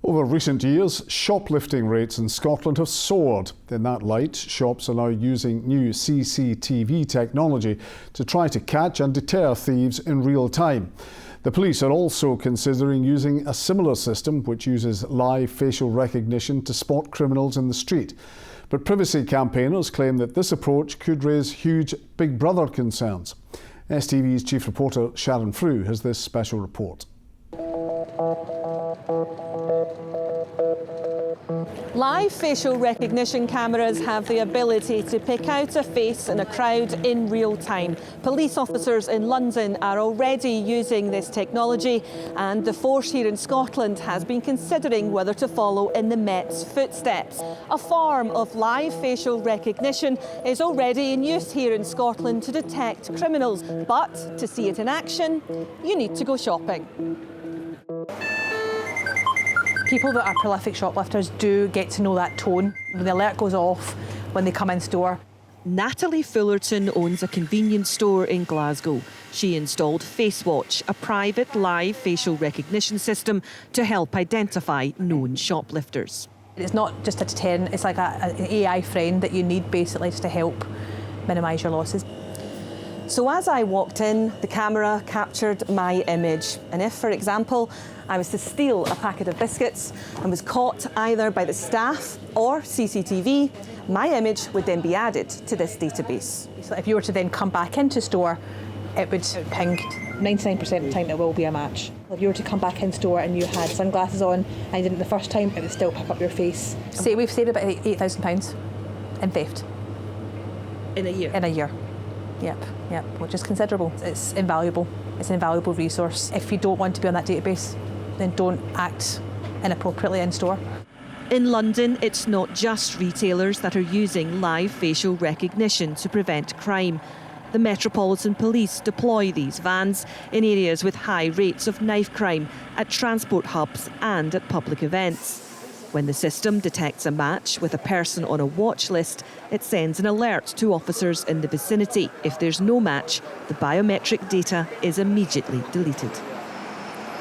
Over recent years, shoplifting rates in Scotland have soared. In that light, shops are now using new CCTV technology to try to catch and deter thieves in real time. The police are also considering using a similar system which uses live facial recognition to spot criminals in the street. But privacy campaigners claim that this approach could raise huge Big Brother concerns. STV's chief reporter Sharon Frew has this special report. Live facial recognition cameras have the ability to pick out a face in a crowd in real time. Police officers in London are already using this technology, and the force here in Scotland has been considering whether to follow in the Met's footsteps. A form of live facial recognition is already in use here in Scotland to detect criminals, but to see it in action, you need to go shopping. People that are prolific shoplifters do get to know that tone when the alert goes off when they come in store. Natalie Fullerton owns a convenience store in Glasgow. She installed FaceWatch, a private live facial recognition system to help identify known shoplifters. It's not just a deterrent, it's like an AI friend that you need basically to help minimise your losses. So as I walked in, the camera captured my image. And if, for example, I was to steal a packet of biscuits and was caught either by the staff or CCTV, my image would then be added to this database. So if you were to then come back into store, it would ping. 99% of the time it will be a match. If you were to come back in store and you had sunglasses on and you didn't the first time, it would still pick up your face. Say we've saved about £8,000 in theft. In a year? In a year. Yep, which is considerable. It's invaluable. It's an invaluable resource. If you don't want to be on that database, then don't act inappropriately in store. In London, it's not just retailers that are using live facial recognition to prevent crime. The Metropolitan Police deploy these vans in areas with high rates of knife crime, at transport hubs and at public events. When the system detects a match with a person on a watch list, it sends an alert to officers in the vicinity. If there's no match, the biometric data is immediately deleted.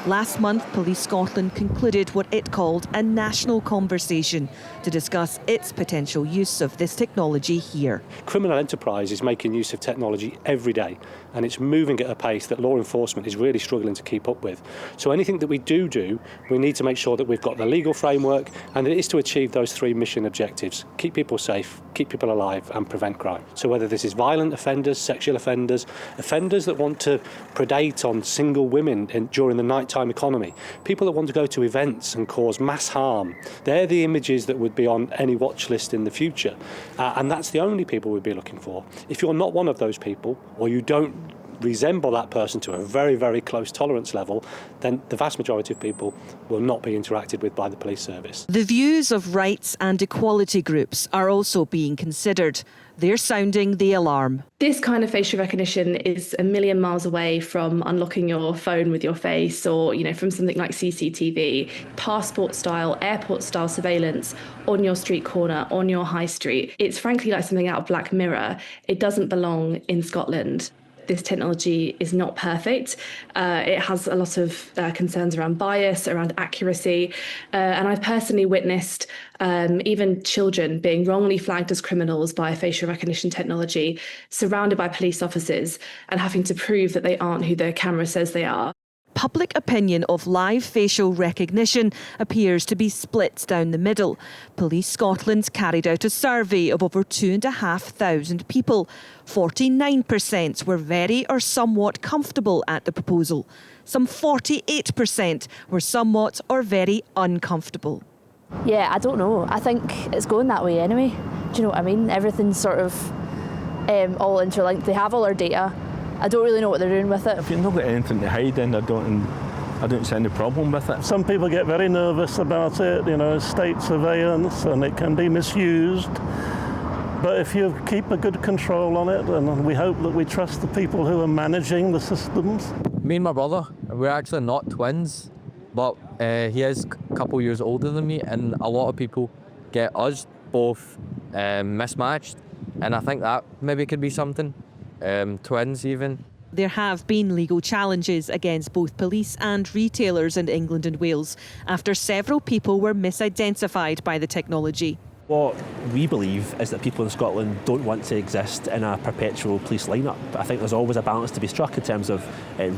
Last month, Police Scotland concluded what it called a national conversation to discuss its potential use of this technology here. Criminal enterprise is making use of technology every day, and it's moving at a pace that law enforcement is really struggling to keep up with. So anything that we do, we need to make sure that we've got the legal framework, and it is to achieve those three mission objectives: keep people safe, keep people alive, and prevent crime. So whether this is violent offenders, sexual offenders, offenders that want to predate on single women during the nighttime economy, people that want to go to events and cause mass harm, they're the images that would be on any watch list in the future. And that's the only people we'd be looking for. If you're not one of those people, or you don't resemble that person to a very, very close tolerance level, then the vast majority of people will not be interacted with by the police service. The views of rights and equality groups are also being considered. They're sounding the alarm. This kind of facial recognition is a million miles away from unlocking your phone with your face, or, from something like CCTV, passport style, airport style surveillance on your street corner, on your high street. It's frankly like something out of Black Mirror. It doesn't belong in Scotland. This technology is not perfect. It has a lot of concerns around bias, around accuracy. And I've personally witnessed even children being wrongly flagged as criminals by facial recognition technology, surrounded by police officers and having to prove that they aren't who their camera says they are. Public opinion of live facial recognition appears to be split down the middle. Police Scotland carried out a survey of over 2,500 people. 49% were very or somewhat comfortable at the proposal. Some 48% were somewhat or very uncomfortable. Yeah, I don't know. I think it's going that way anyway. Do you know what I mean? Everything's sort of all interlinked. They have all our data. I don't really know what they're doing with it. If you've not got anything to hide, then I don't see any problem with it. Some people get very nervous about it, state surveillance, and it can be misused. But if you keep a good control on it, and we hope that we trust the people who are managing the systems. Me and my brother, we're actually not twins, but he is a couple years older than me, and a lot of people get us both mismatched, and I think that maybe could be something. Twins even. There have been legal challenges against both police and retailers in England and Wales after several people were misidentified by the technology. What we believe is that people in Scotland don't want to exist in a perpetual police lineup. I think there's always a balance to be struck in terms of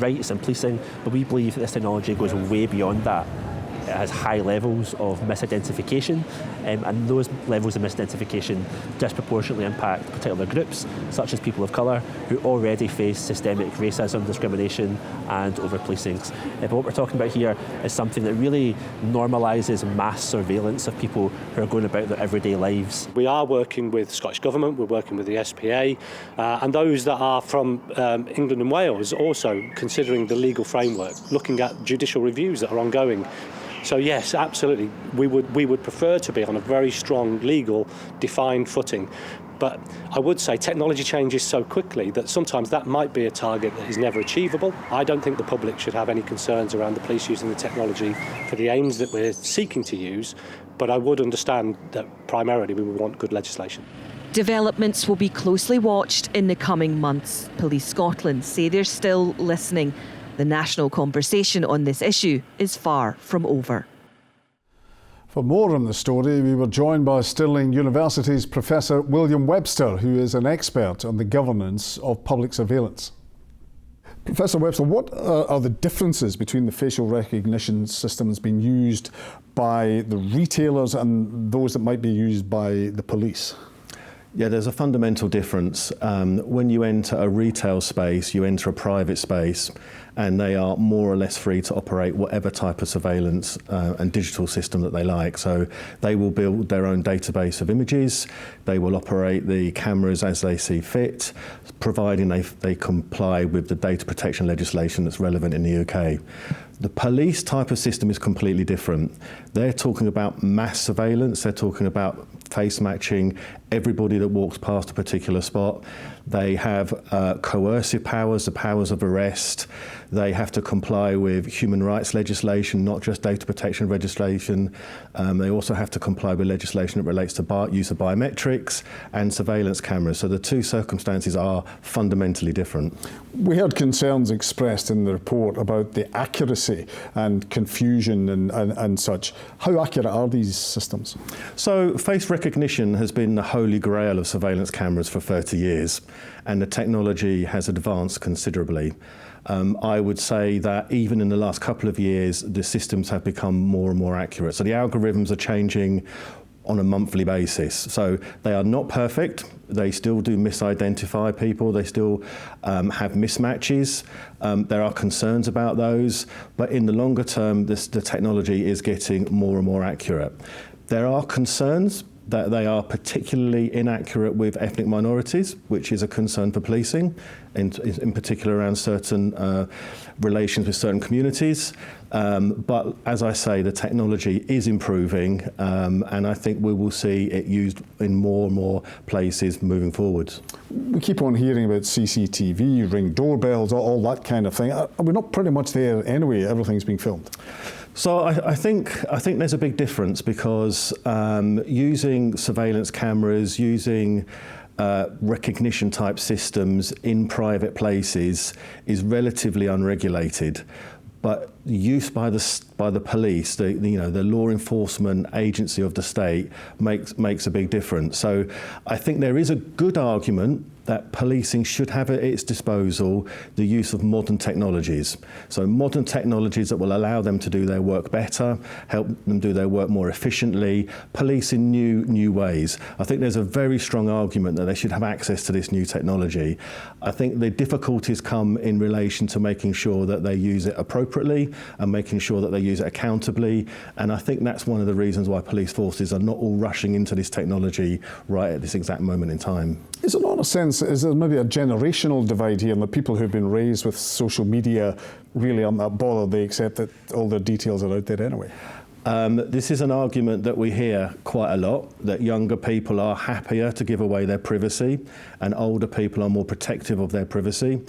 rights and policing, but we believe that this technology goes way beyond that. It has high levels of misidentification, and those levels of misidentification disproportionately impact particular groups, such as people of colour, who already face systemic racism, discrimination and over-policing. But what we're talking about here is something that really normalises mass surveillance of people who are going about their everyday lives. We are working with the Scottish Government, we're working with the SPA, and those that are from England and Wales also considering the legal framework, looking at judicial reviews that are ongoing. So yes, absolutely, we would prefer to be on a very strong legal defined footing. But I would say technology changes so quickly that sometimes that might be a target that is never achievable. I don't think the public should have any concerns around the police using the technology for the aims that we're seeking to use, but I would understand that primarily we would want good legislation. Developments will be closely watched in the coming months. Police Scotland say they're still listening. The national conversation on this issue is far from over. For more on the story, we were joined by Stirling University's Professor William Webster, who is an expert on the governance of public surveillance. Professor Webster, what are the differences between the facial recognition systems being used by the retailers and those that might be used by the police? Yeah, there's a fundamental difference. When you enter a retail space, you enter a private space, and they are more or less free to operate whatever type of surveillance and digital system that they like. So they will build their own database of images, they will operate the cameras as they see fit, providing they comply with the data protection legislation that's relevant in the UK. The police type of system is completely different. They're talking about mass surveillance, they're talking about face matching everybody that walks past a particular spot. They have coercive powers, the powers of arrest. They have to comply with human rights legislation, not just data protection legislation. They also have to comply with legislation that relates to use of biometrics and surveillance cameras. So the two circumstances are fundamentally different. We had concerns expressed in the report about the accuracy and confusion and such. How accurate are these systems? So face recognition has been the holy grail of surveillance cameras for 30 years, and the technology has advanced considerably. I would say that even in the last couple of years, the systems have become more and more accurate. So the algorithms are changing on a monthly basis. So they are not perfect. They still do misidentify people. They still have mismatches. There are concerns about those. But in the longer term, the technology is getting more and more accurate. There are concerns that they are particularly inaccurate with ethnic minorities, which is a concern for policing, in particular around certain relations with certain communities. But as I say, the technology is improving, and I think we will see it used in more and more places moving forward. We keep on hearing about CCTV, Ring doorbells, all that kind of thing. Are we not pretty much there anyway? Everything's being filmed. So I think there's a big difference because using surveillance cameras, using recognition type systems in private places is relatively unregulated. But use by the police, the law enforcement agency of the state, makes a big difference. So I think there is a good argument that policing should have at its disposal the use of modern technologies. So modern technologies that will allow them to do their work better, help them do their work more efficiently, police in new ways. I think there's a very strong argument that they should have access to this new technology. I think the difficulties come in relation to making sure that they use it appropriately and making sure that they use it accountably. And I think that's one of the reasons why police forces are not all rushing into this technology right at this exact moment in time. Is it not a sense, is there maybe a generational divide here, and the people who've been raised with social media really aren't that bothered? They accept that all their details are out there anyway? This is an argument that we hear quite a lot, that younger people are happier to give away their privacy and older people are more protective of their privacy.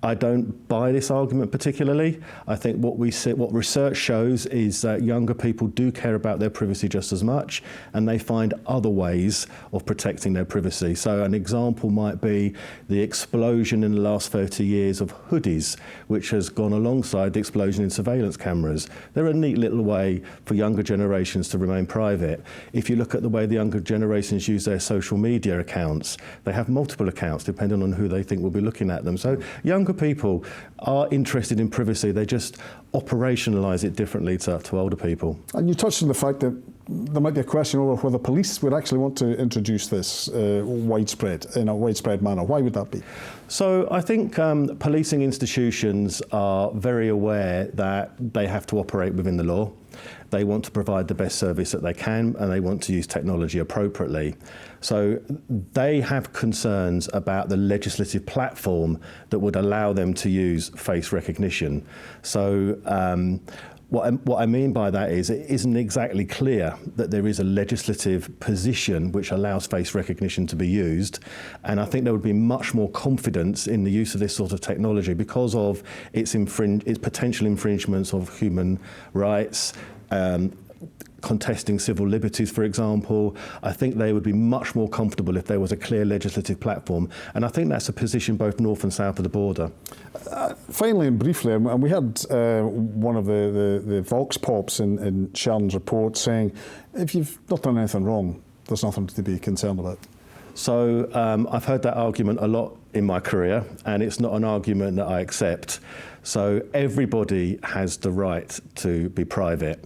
I don't buy this argument particularly. I think what research shows is that younger people do care about their privacy just as much, and they find other ways of protecting their privacy. So an example might be the explosion in the last 30 years of hoodies, which has gone alongside the explosion in surveillance cameras. They're a neat little way for younger generations to remain private. If you look at the way the younger generations use their social media accounts, they have multiple accounts depending on who they think will be looking at them. So younger people are interested in privacy, they just operationalise it differently to older people. And you touched on the fact that there might be a question over whether police would actually want to introduce this in a widespread manner. Why would that be? So I think policing institutions are very aware that they have to operate within the law. They want to provide the best service that they can, and they want to use technology appropriately. So they have concerns about the legislative platform that would allow them to use face recognition. So what I mean by that is it isn't exactly clear that there is a legislative position which allows face recognition to be used, and I think there would be much more confidence in the use of this sort of technology because of its potential infringements of human rights, contesting civil liberties, for example. I think they would be much more comfortable if there was a clear legislative platform, and I think that's a position both north and south of the border. Finally and briefly, and we had one of the Vox Pops in Shannon's report saying, if you've not done anything wrong, there's nothing to be concerned about. So I've heard that argument a lot in my career, and it's not an argument that I accept. So everybody has the right to be private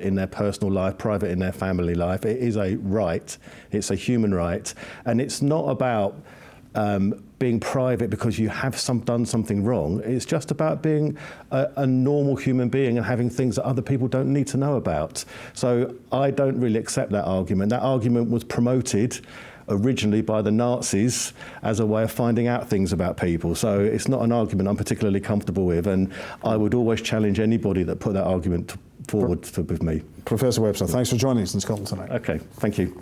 in their personal life, private in their family life. It is a right, it's a human right, and it's not about being private because you have done something wrong. It's just about being a normal human being and having things that other people don't need to know about. So I don't really accept that argument. That argument was promoted originally by the Nazis as a way of finding out things about people. So it's not an argument I'm particularly comfortable with, and I would always challenge anybody that put that argument forward with me. Professor Webster, thanks for joining us in Scotland tonight. Okay, thank you.